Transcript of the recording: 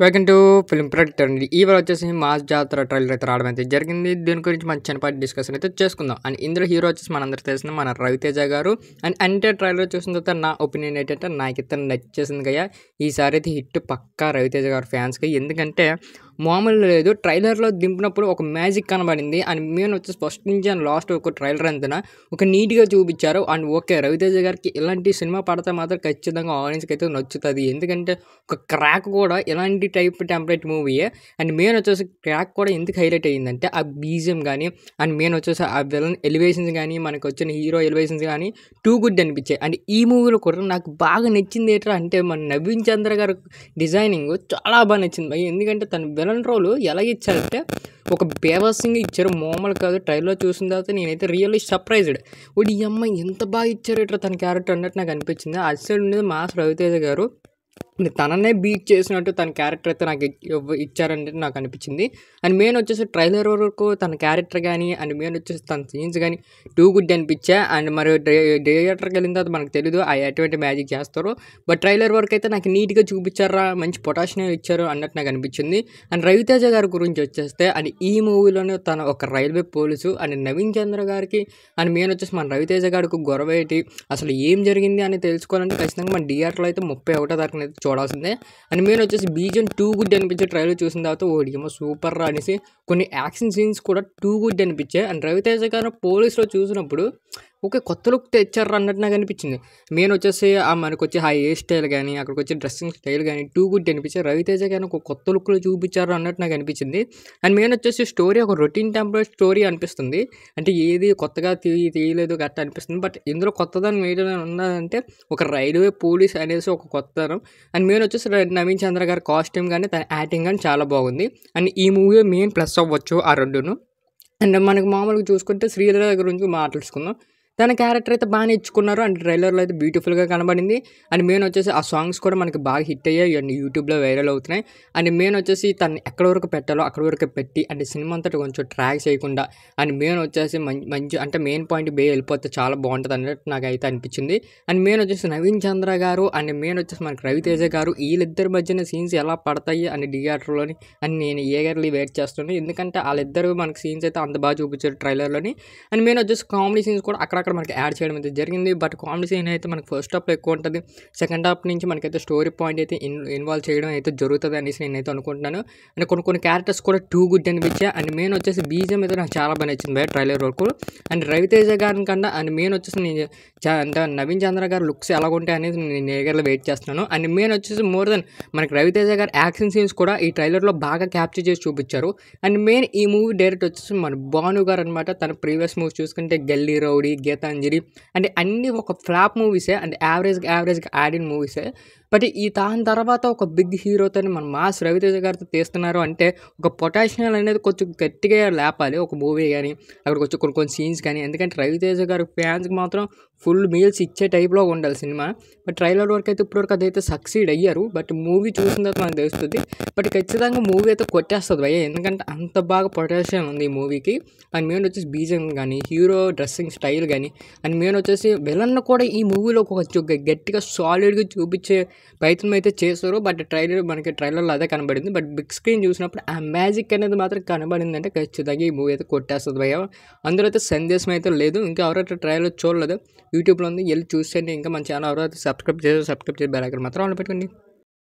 Welcome to film predictor అండి. ఇవాళ వచ్చేసి మాస్ జాతర ట్రైలర్ అయితే రావడం అయితే జరిగింది. దీని గురించి మన చిన్నపాటి డిస్కషన్ అయితే చేసుకుందాం. అండ్ ఇందులో హీరో వచ్చేసి మనందరికీ తెలిసిన మన రవితేజ గారు. అండ్ అంటే ట్రైలర్ చూసిన తర్వాత నా ఒపీనియన్ ఏంటంటే నాకైతే నచ్చేసింది గయ్యా. ఈసారి అయితే హిట్ పక్కా రవితేజ గారు ఫ్యాన్స్కి. ఎందుకంటే మామూలు లేదు, ట్రైలర్లో దింపినప్పుడు ఒక మ్యాజిక్ కనబడింది. అండ్ మేము వచ్చేసి ఫస్ట్ నుంచి అండ్ లాస్ట్ ఒక ట్రైలర్ అంతా ఒక నీట్గా చూపించారు. అండ్ ఓకే, రవితేజ గారికి ఇలాంటి సినిమా పడితే మాత్రం ఖచ్చితంగా ఆడియన్స్కి అయితే నచ్చుతుంది. ఎందుకంటే ఒక క్రాక్ కూడా ఇలాంటి టైప్ టెంప్లెట్ మూవీయే. అండ్ మెయిన్ వచ్చేసి క్రాక్ కూడా ఎందుకు హైలైట్ అయ్యిందంటే ఆ బీజిఎం కానీ అండ్ మెయిన్ వచ్చేసి ఆ విలన్ ఎలివేషన్స్ కానీ మనకు వచ్చిన హీరో ఎలివేషన్స్ కానీ టూ గుడ్ అనిపించాయి. అండ్ ఈ మూవీలో కూడా నాకు బాగా నచ్చింది ఏంటంటే అంటే మన నవీన్ చంద్ర గారు డిజైనింగ్ చాలా బాగా నచ్చింది భయ్. ఎందుకంటే తన విలన్ రోల్ ఎలా ఇచ్చారంటే ఒక బేవసింగ్ ఇచ్చారు, మామూలు కాదు. ట్రైలర్ చూసిన తర్వాత నేనైతే రియల్లీ సర్ప్రైజ్డ్. ఈ అమ్మాయి ఎంత బాగా ఇచ్చారు ఇట్లా తన క్యారెక్టర్ అన్నట్టు నాకు అనిపించింది. అటు సైడ్ ఉండేది మాస్ రవితేజ గారు తననే బీట్ చేసినట్టు తన క్యారెక్టర్ అయితే నాకు ఇచ్చారంటే నాకు అనిపించింది. అండ్ మెయిన్ వచ్చేసి ట్రైలర్ వరకు తన క్యారెక్టర్ కానీ అండ్ మెయిన్ వచ్చేసి తన సీన్స్ కానీ టూ గుడ్ అనిపించా. అండ్ మరి థియేటర్కి వెళ్ళిన తర్వాత మనకు తెలియదు ఆ ఎటువంటి మ్యాజిక్ చేస్తారో. బట్ ట్రైలర్ వరకు అయితే నాకు నీట్గా చూపించారా, మంచి పొటాషియం ఇచ్చారు అన్నట్టు నాకు అనిపించింది. అండ్ రవితేజ గారి గురించి వచ్చేస్తే అండ్ ఈ మూవీలోనే తన ఒక రైల్వే పోలీసు అండ్ నవీన్ చంద్ర గారికి అండ్ మెయిన్ వచ్చేసి మన రవితేజ గారికి గొడవ ఏంటి, అసలు ఏం జరిగింది అని తెలుసుకోవాలంటే ఖచ్చితంగా మన థియేటర్లో అయితే 31వ తారీఖున అయితే చూడాల్సిందే. అండ్ మెయిన్ వచ్చేసి బీజం టూ గుడ్ అనిపించే ట్రైలర్ చూసిన తర్వాత ఓడికేమో సూపర్ అనేసి కొన్ని యాక్షన్ సీన్స్ కూడా టూ గుడ్ అనిపించాయి. అండ్ రవితేజ గారు పోలీసులో చూసినప్పుడు ఓకే కొత్త లుక్ తెచ్చారు అన్నట్టు నాకు అనిపించింది. మెయిన్ వచ్చేసి మనకు వచ్చి ఆ హెయిర్ స్టైల్ కానీ అక్కడికి వచ్చి డ్రెస్సింగ్ స్టైల్ కానీ టూ గుడ్ అనిపించాయి. రవితేజ గారిని ఒక కొత్త లుక్లో చూపించారు అన్నట్టు నాకు అనిపించింది. అండ్ మెయిన్ వచ్చేసి స్టోరీ ఒక రొటీన్ టెంప్లెట్ స్టోరీ అనిపిస్తుంది. అంటే ఏది కొత్తగా తీయలేదు గట్ట అనిపిస్తుంది. బట్ ఇందులో కొత్తదనం ఏదైనా ఉన్నదంటే ఒక రైల్వే పోలీస్ అనేసి ఒక కొత్తదనం. అండ్ మెయిన్ వచ్చేసి నవీన్ చంద్ర గారి కాస్ట్యూమ్ కానీ తన యాక్టింగ్ కానీ చాలా బాగుంది. అండ్ ఈ మూవీ మెయిన్ ప్లస్ అవ్వచ్చు ఆ రెండును. అండ్ మనకు మామూలుగా చూసుకుంటే శ్రీధర గురించి మాట్లాడుకుందాం. తన క్యారెక్టర్ అయితే బాగా ఇచ్చుకున్నారు. అండ్ ట్రైలర్లో అయితే బ్యూటిఫుల్గా కనబడింది. అండ్ మెయిన్ వచ్చేసి ఆ సాంగ్స్ కూడా మనకి బాగా హిట్ అయ్యాయి అండ్ యూట్యూబ్లో వైరల్ అవుతున్నాయి. అండ్ మెయిన్ వచ్చేసి తను ఎక్కడి వరకు పెట్టాలో అక్కడి వరకు పెట్టి అండ్ సినిమా అంతటా కొంచెం ట్రాక్ చేయకుండా అండ్ మెయిన్ వచ్చేసి మంచి అంటే మెయిన్ పాయింట్ వెళ్ళిపోతే చాలా బాగుంటుంది అన్నట్టు నాకు అయితే అనిపించింది. అండ్ మెయిన్ వచ్చేసి నవీన్ చంద్ర గారు అండ్ మెయిన్ వచ్చేసి మనకి రవితేజ గారు వీళ్ళిద్దరి మధ్యన సీన్స్ ఎలా పడతాయి అని థియేటర్లోని అని నేను ఏగర్లీ వెయిట్ చేస్తున్నాను. ఎందుకంటే వాళ్ళిద్దరు మనకి సీన్స్ అయితే అంత బాగా చూపించారు ట్రైలర్లోని. అండ్ మెయిన్ వచ్చేసి కామెడీ సీన్స్ కూడా అక్కడక్కడ మనకి యాడ్ చేయడం అయితే జరిగింది. బట్ కామెడీ సీన్ అయితే మనకి ఫస్ట్ హాఫ్లో ఎక్కువ ఉంటుంది. సెకండ్ హాఫ్ నుంచి మనకైతే స్టోరీ పాయింట్ అయితే ఇన్వాల్వ్ చేయడం అయితే జరుగుతుంది అనేసి నేనైతే అనుకుంటున్నాను. అండ్ కొన్ని క్యారెక్టర్స్ కూడా టూ గుడ్ అనిపించాయి. అండ్ మెయిన్ వచ్చేసి బీజం అయితే నాకు చాలా బాగా నచ్చింది బయట ట్రైలర్ వరకు. అండ్ రవితేజ గారి కన్నా అండ్ మెయిన్ వచ్చేసి నేను అంటే నవీన్ చంద్ర గారు లుక్స్ ఎలా ఉంటాయి అనేది నేను ఏగర్లో వెయిట్ చేస్తున్నాను. అండ్ మెయిన్ వచ్చేసి మోర్ దెన్ మనకి రవితేజ గారి యాక్షన్ సీన్స్ కూడా ఈ ట్రైలర్లో బాగా క్యాప్చర్ చేసి చూపించారు. అండ్ మెయిన్ ఈ మూవీ డైరెక్ట్ వచ్చేసి మన భాను గారు అనమాట. తన ప్రీవియస్ మూవీస్ చూసుకుంటే గల్లీ రౌడీ, గీతాంజలి అంటే అన్నీ ఒక ఫ్లాప్ మూవీసే అండ్ యావరేజ్గా ఆడిన మూవీసే. బట్ దాని తర్వాత ఒక బిగ్ హీరోతో మన మాస్ రవితేజ గారితో తీస్తున్నారు అంటే ఒక పొటాషియల్ అనేది కొంచెం గట్టిగా లేపాలి ఒక మూవీ కానీ అక్కడికి వచ్చి కొన్ని సీన్స్ కానీ. ఎందుకంటే రవితేజ గారి ఫ్యాన్స్కి మాత్రం ఫుల్ మీల్స్ ఇచ్చే టైప్లో ఉండాలి సినిమా. బట్ ట్రైలర్ వరకు అయితే ఇప్పటివరకు అదైతే సక్సీడ్ అయ్యారు. బట్ మూవీ చూసిన తర్వాత మనకు తెలుస్తుంది. బట్ ఖచ్చితంగా మూవీ అయితే కొట్టేస్తుంది భయ్య, ఎందుకంటే అంత బాగా పొటాషియల్ ఉంది ఈ మూవీకి. అండ్ మెయిన్ వచ్చేసి బీజం కానీ హీరో డ్రెస్సింగ్ స్టైల్ కానీ అండ్ మెయిన్ వచ్చేసి విలన్ కూడా ఈ మూవీలో కొంచెం గట్టిగా సాలిడ్గా చూపించే ప్రయత్నం అయితే చేశారు. బట్ మనకి ట్రైలర్లో అదే కనబడింది. బట్ బిగ్ స్క్రీన్ చూసినప్పుడు ఆ మ్యాజిక్ అనేది మాత్రం కనబడింది అంటే ఖచ్చితంగా ఈ మూవీ అయితే కొట్టేస్తుంది భయ్య. అందులో అయితే సందేశం అయితే లేదు. ఇంకా ఎవరైతే ట్రైలర్ చూడలేదు యూట్యూబ్లో ఉంది, వెళ్ళి చూసేయండి. ఇంకా మన ఛానల్ ఎవరైతే సబ్స్క్రైబ్ చేసి బెల్ ఐకాన్ మాత్రం ఆన్ పెట్టుకోండి.